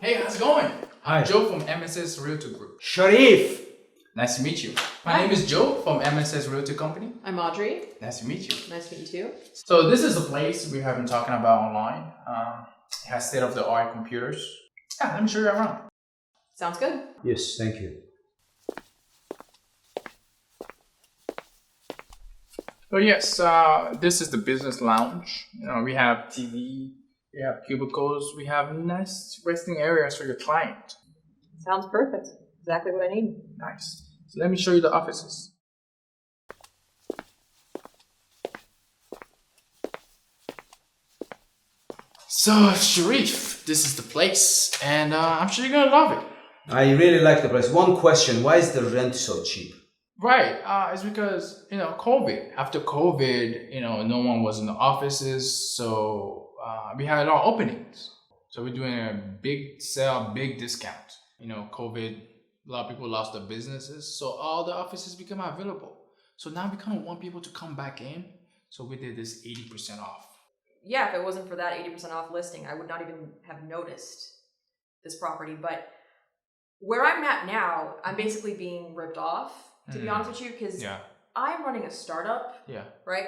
Hey, how's it going? Hi. I'm Joe from MSS Realtor Group. Sharif! Nice to meet you. My name is Joe from MSS Realtor Company. I'm Audrey. Nice to meet you. Nice to meet you too. So this is a place we have been talking about online. It has state-of-the-art computers. Yeah, let me show you around. Sounds good. Yes, thank you. So yes, this is the business lounge. We have TV, we have cubicles, we have nice resting areas for your client. Sounds perfect. Exactly what I need. Nice. So let me show you the offices. So Sharif, this is the place, and I'm sure you're gonna love it. I really like the place. One question, why is the rent so cheap? Right, it's because, COVID. After COVID, no one was in the offices, so we had a lot of openings. So we're doing a big sale, big discount. COVID, a lot of people lost their businesses, so all the offices become available. So now we kind of want people to come back in, so we did this 80% off. Yeah, if it wasn't for that 80% off listing, I would not even have noticed this property. But where I'm at now, I'm basically being ripped off, to be honest with you, because I'm running a startup, right?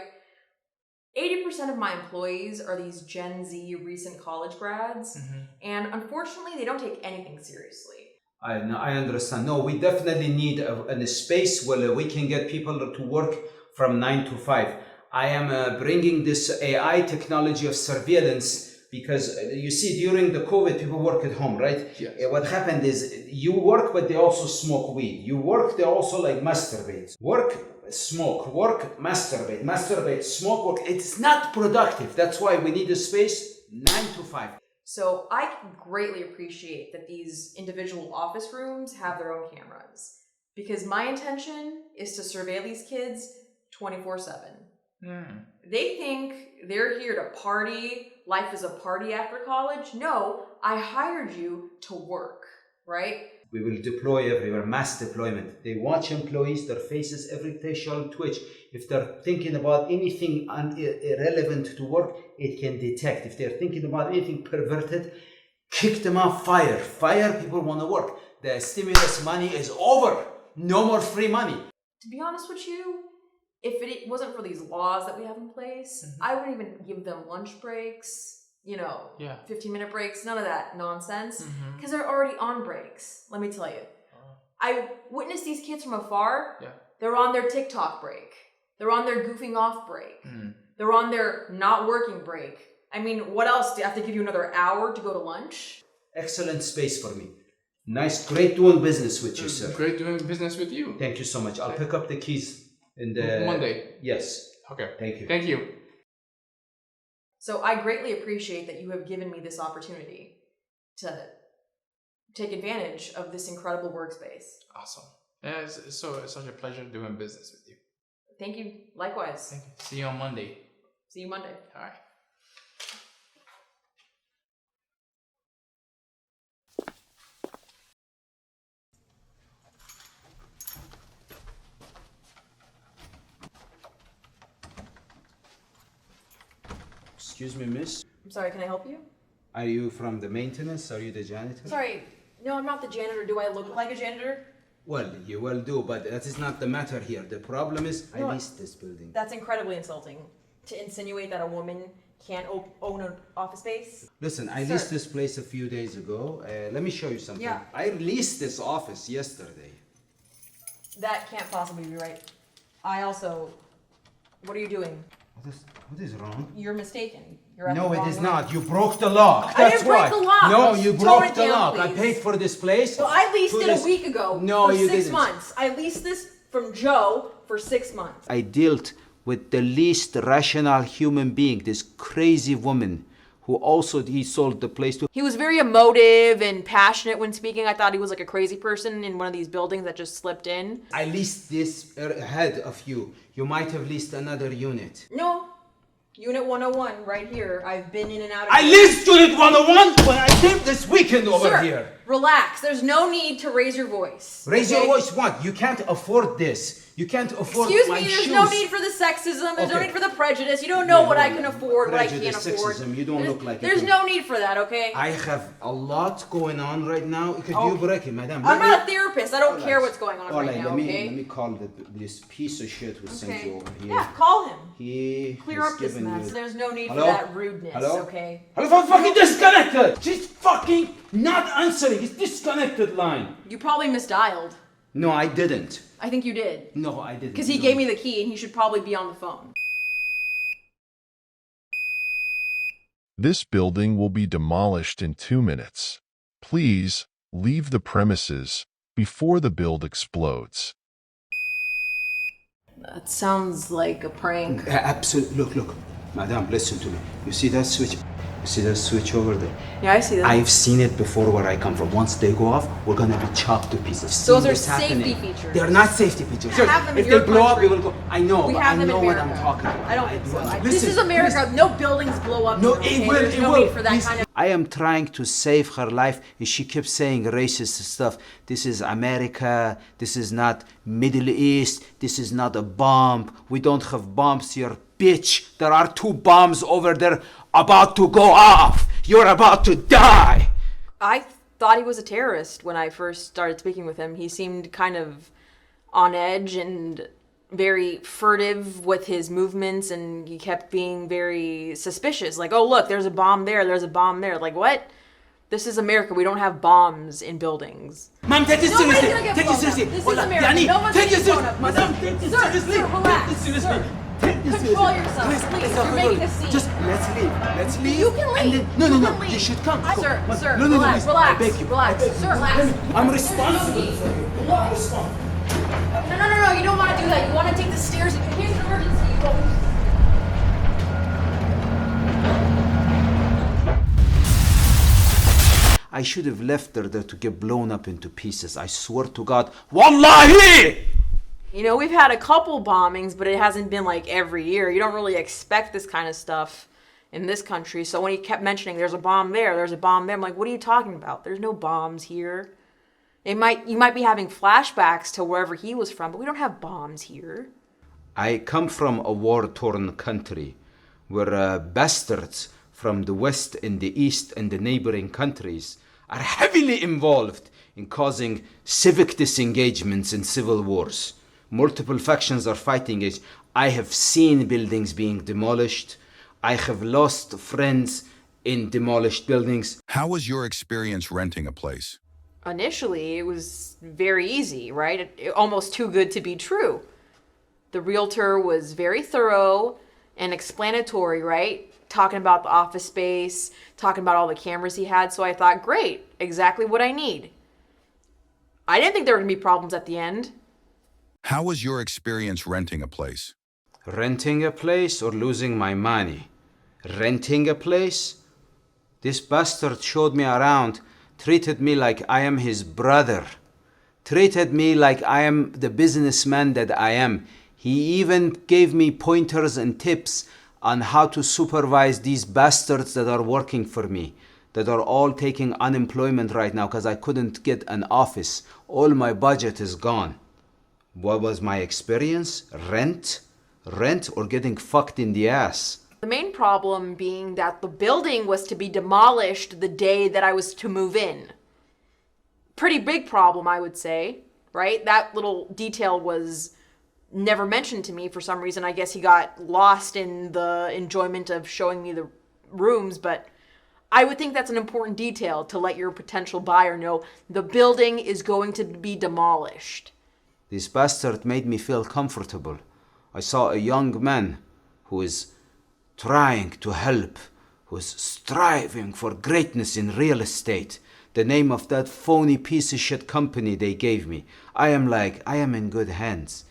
80% of my employees are these Gen Z recent college grads, and unfortunately, they don't take anything seriously. I understand. No, we definitely need a space where we can get people to work from 9 to 5. I am bringing this AI technology of surveillance because you see during the COVID, people work at home, right? Yes. What happened is you work, but they also smoke weed. You work, they also like masturbate. Work, smoke, work, masturbate, masturbate, smoke, work. It's not productive. That's why we need a space 9 to 5. So I greatly appreciate that these individual office rooms have their own cameras, because my intention is to surveil these kids 24/7. They think they're here to party, life is a party after college. No, I hired you to work, right? We will deploy everywhere, mass deployment. They watch employees, their faces, every facial twitch. If they're thinking about anything irrelevant to work, it can detect. If they're thinking about anything perverted, kick them off, fire. Fire, people want to work. The stimulus money is over. No more free money. To be honest with you, if it wasn't for these laws that we have in place, I wouldn't even give them lunch breaks, 15-minute breaks, none of that nonsense, because they're already on breaks, let me tell you. I witnessed these kids from afar. They're on their TikTok break. They're on their goofing off break. They're on their not working break. I mean, what else? Do I have to give you another hour to go to lunch? Excellent space for me. Nice, great doing business with you, sir. Great doing business with you. Thank you so much. I'll pick up the keys in the Monday. Yes. Okay. Thank you. Thank you. So I greatly appreciate that you have given me this opportunity to take advantage of this incredible workspace. Awesome. Yeah, it's such a pleasure doing business with you. Thank you. Likewise. Thank you. See you on Monday. See you Monday. All right. Excuse me, miss. I'm sorry, can I help you? Are you from the maintenance? Are you the janitor? Sorry, no, I'm not the janitor. Do I look like a janitor? Well, you will do, but that is not the matter here. The problem is I leased this building. That's incredibly insulting. To insinuate that a woman can't own an office space? Listen, I leased this place a few days ago. Let me show you something. Yeah. I leased this office yesterday. That can't possibly be right. What are you doing? What is wrong? You're mistaken. You're at the No, wrong it is way. not. You broke the lock. I That's didn't break why. the lock. No, you Tone broke it the down, lock. I please. paid for this place. So I leased it a week ago for you 6 didn't. months. I leased this from Joe for 6 months. I dealt with the least rational human being, this crazy woman who also he sold the place to. He was very emotive and passionate when speaking. I thought he was like a crazy person in one of these buildings that just slipped in. I leased this ahead of you. You might have leased another unit. No. Unit 101 right here. I've been in and out of I leased Unit 101 when I came this weekend over Sir, here. relax. There's no need to raise your voice. Raise your voice what? You can't afford this. You can't afford Excuse my me, there's shoes. no need for the sexism. There's no Okay. need for the prejudice. You don't know what I can afford, what I can't Prejudice, afford. sexism, you don't look like it. There's no need for that, okay? I have a lot going on right now. Could you break it, madam? I'm not a therapist. I don't care what's going on All right now, let me, okay? Let me call this piece of shit who sent you over here. Yeah, call him. He Clear has up this given mess. you- There's no need Hello? for that rudeness, Hello? okay? Hello, I'm fucking disconnected. She's fucking not answering. It's disconnected line. You probably misdialed. No, I didn't. I think you did. No, I didn't. Because he No. gave me the key and he should probably be on the phone. This building will be demolished in 2 minutes. Please leave the premises before the build explodes. That sounds like a prank. Absolutely. Look. Madam, listen to me. You see that switch? You see that switch over there? Yeah, I see that. I've seen it before where I come from. Once they go off, we're gonna be chopped to pieces. Those See are this happening. safety features. They're not safety features. We have them in If your they blow up, country. we will go. I know, We but have I them know in what America. I'm talking about. I don't think so. Listen, This is America. No buildings blow up. No, here, it okay? will. There's It no will. need for that Please. kind of. I am trying to save her life, and she keeps saying racist stuff. This is America. This is not Middle East. This is not a bomb. We don't have bombs here, bitch. There are 2 bombs over there about to go off. You're about to die. I thought he was a terrorist when I first started speaking with him. He seemed kind of on edge and very furtive with his movements, and he kept being very suspicious. Like, oh, look, there's a bomb there, there's a bomb there. Like, what? This is America. We don't have bombs in buildings. Ma'am, take it Nobody's seriously. gonna get Take it blown up. seriously. This is Wallah, America. Yani, No one's take gonna it get blown seriously. up. Madam, take it Sir, seriously. sir, relax. Take it seriously. Sir. Take it Control seriously. yourself, please. it's You're not making good. a scene. Just let's leave. Let's leave. You can And leave. then, no, You no, can no. leave. You should come. Sir, Come. sir, No, no, no. relax, I relax, beg you. relax. I beg you. Sir, relax. I'm responsible for you. I'm not responsible. No. You don't want to do that. You want to take the stairs. In case of emergency, you go. I should have left her there to get blown up into pieces. I swear to God. Wallahi! You know, we've had a couple bombings, but it hasn't been like every year. You don't really expect this kind of stuff in this country. So when he kept mentioning there's a bomb there, there's a bomb there, I'm like, what are you talking about? There's no bombs here. You might be having flashbacks to wherever he was from, but we don't have bombs here. I come from a war-torn country where bastards from the west and the east and the neighboring countries are heavily involved in causing civic disengagements and civil wars. Multiple factions are fighting it. I have seen buildings being demolished. I have lost friends in demolished buildings. How was your experience renting a place? Initially, it was very easy, right? Almost too good to be true. The realtor was very thorough and explanatory, right? Talking about the office space, talking about all the cameras he had. So I thought, great, exactly what I need. I didn't think there were going to be problems at the end. How was your experience renting a place? Renting a place or losing my money? Renting a place? This bastard showed me around, treated me like I am his brother, treated me like I am the businessman that I am. He even gave me pointers and tips on how to supervise these bastards that are working for me, that are all taking unemployment right now because I couldn't get an office. All my budget is gone. What was my experience? Rent or getting fucked in the ass? The main problem being that the building was to be demolished the day that I was to move in. Pretty big problem, I would say, right? That little detail was never mentioned to me for some reason. I guess he got lost in the enjoyment of showing me the rooms, but I would think that's an important detail to let your potential buyer know the building is going to be demolished. This bastard made me feel comfortable. I saw a young man who is trying to help, who is striving for greatness in real estate. The name of that phony piece of shit company they gave me. I am in good hands.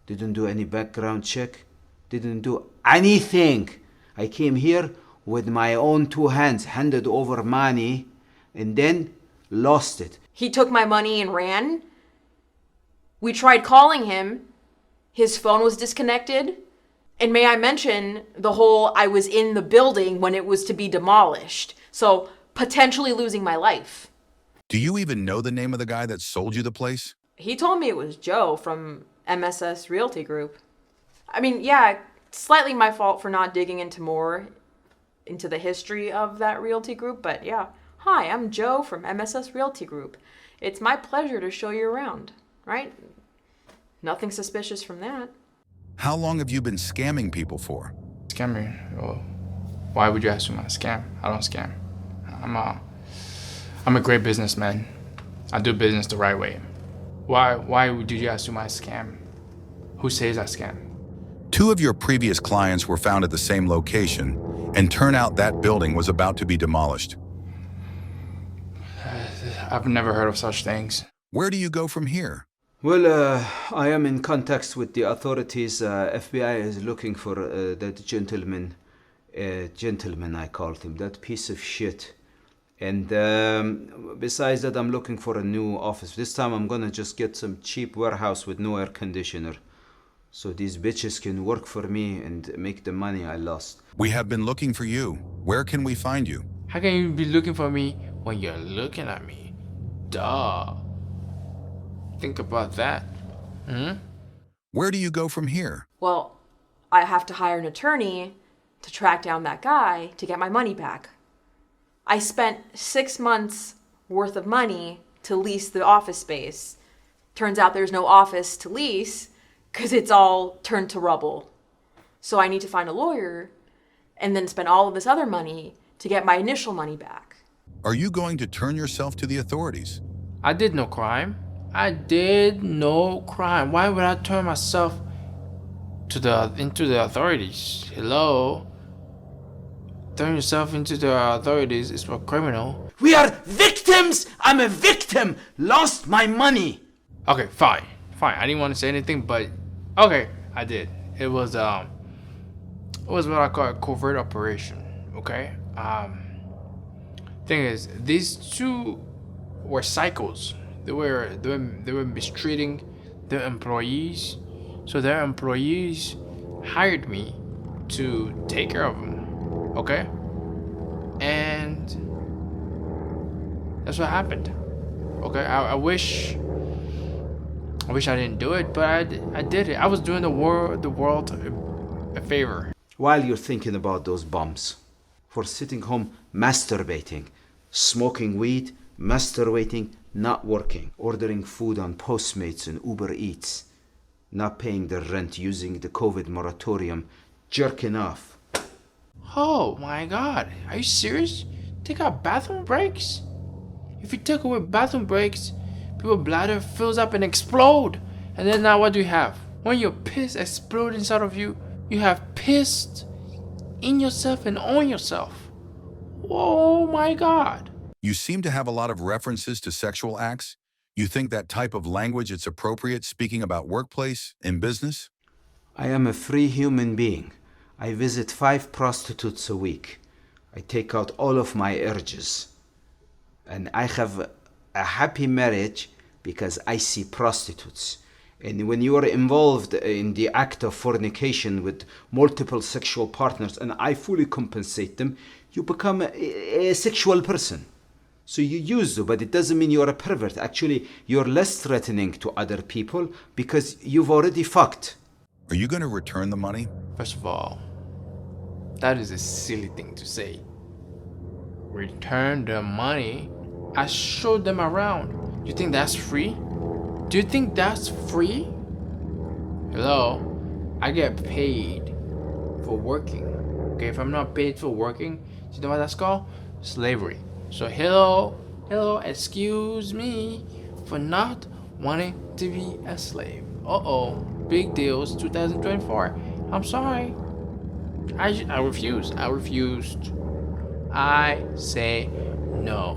Didn't do any background check. Didn't do anything. I came here with my own 2 hands, handed over money, and then lost it. He took my money and ran. We tried calling him. His phone was disconnected. And may I mention the whole I was in the building when it was to be demolished. So potentially losing my life. Do you even know the name of the guy that sold you the place? He told me it was Joe from MSS Realty Group. I mean, yeah, slightly my fault for not digging into the history of that realty group, but yeah. Hi, I'm Joe from MSS Realty Group. It's my pleasure to show you around, right? Nothing suspicious from that. How long have you been scamming people for? Scamming? Well, why would you assume I scam? I don't scam. I'm a great businessman. I do business the right way. Why did you assume I scam? Who says I scam? 2 of your previous clients were found at the same location, and turn out that building was about to be demolished. I've never heard of such things. Where do you go from here? Well, I am in contact with the authorities. FBI is looking for that gentleman. Gentleman, I called him. That piece of shit. And besides that, I'm looking for a new office. This time I'm gonna just get some cheap warehouse with no air conditioner, so these bitches can work for me and make the money I lost. We have been looking for you. Where can we find you? How can you be looking for me when you're looking at me? Duh. Think about that. Where do you go from here? Well, I have to hire an attorney to track down that guy to get my money back. I spent 6 months worth of money to lease the office space. Turns out there's no office to lease because it's all turned to rubble. So I need to find a lawyer and then spend all of this other money to get my initial money back. Are you going to turn yourself to the authorities? I did no crime. I did no crime. Why would I turn myself into the authorities? Hello? Turn yourself into the authorities is for criminal. We are victims! I'm a victim! Lost my money! Okay, fine. I didn't want to say anything, but okay, I did. It was what I call a covert operation. Okay? Thing is, these 2 were psychos. They were mistreating their employees. So their employees hired me to take care of them. Okay? And that's what happened. Okay? I wish I didn't do it, but I did it. I was doing the world a favor. While you're thinking about those bums, for sitting home masturbating, smoking weed, masturbating, not working, ordering food on Postmates and Uber Eats, not paying their rent, using the COVID moratorium, jerking off. Oh my god, are you serious? Take out bathroom breaks? If you take away bathroom breaks, people's bladder fills up and explode. And then now what do you have? When your piss explodes inside of you, you have pissed in yourself and on yourself. Oh my god. You seem to have a lot of references to sexual acts. You think that type of language is appropriate speaking about workplace and business? I am a free human being. I visit 5 prostitutes a week. I take out all of my urges. And I have a happy marriage because I see prostitutes. And when you are involved in the act of fornication with multiple sexual partners and I fully compensate them, you become a sexual person. So you use it, but it doesn't mean you're a pervert. Actually, you're less threatening to other people because you've already fucked. Are you going to return the money? First of all, that is a silly thing to say. Return the money? I showed them around. You think that's free? Do you think that's free? Hello? I get paid for working. Okay, if I'm not paid for working, you know what that's called? Slavery. So hello, excuse me for not wanting to be a slave. Big deals 2024. I'm sorry. I refuse. I refused. I say no.